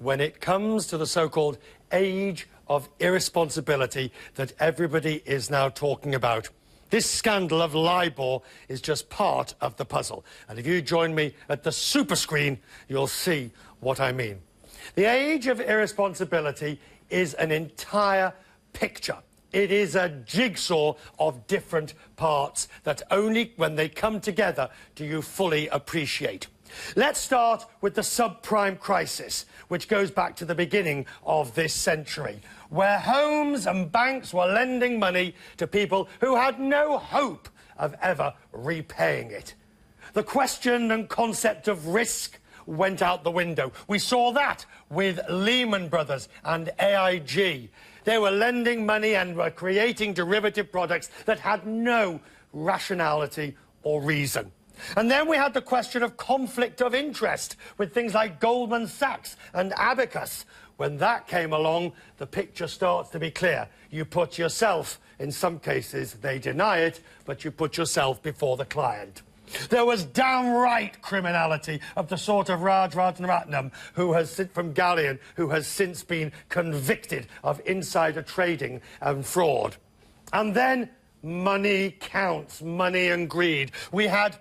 when it comes to the so-called age of irresponsibility that everybody is now talking about. This scandal of LIBOR is just part of the puzzle. And if you join me at the super screen, you'll see what I mean. The age of irresponsibility is an entire picture. It is a jigsaw of different parts that only when they come together do you fully appreciate. Let's start with the subprime crisis, which goes back to the beginning of this century, where homes and banks were lending money to people who had no hope of ever repaying it. The question and concept of risk went out the window. We saw that with Lehman Brothers and AIG. They were lending money and were creating derivative products that had no rationality or reason. And then we had the question of conflict of interest with things like Goldman Sachs and Abacus. When that came along, the picture starts to be clear. You put yourself, in some cases they deny it, but you put yourself before the client. There was downright criminality of the sort of Rajaratnam, from Galleon, who has since been convicted of insider trading and fraud. And then money counts, money and greed. We had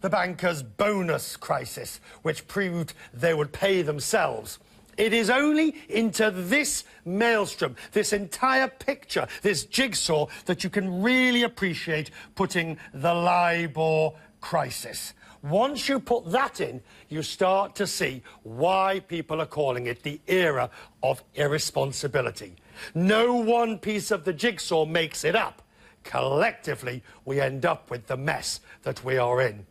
the bankers' bonus crisis, which proved they would pay themselves. It is only into this maelstrom, this entire picture, this jigsaw, that you can really appreciate putting the LIBOR crisis. Once you put that in, you start to see why people are calling it the era of irresponsibility. No one piece of the jigsaw makes it up. Collectively, we end up with the mess that we are in.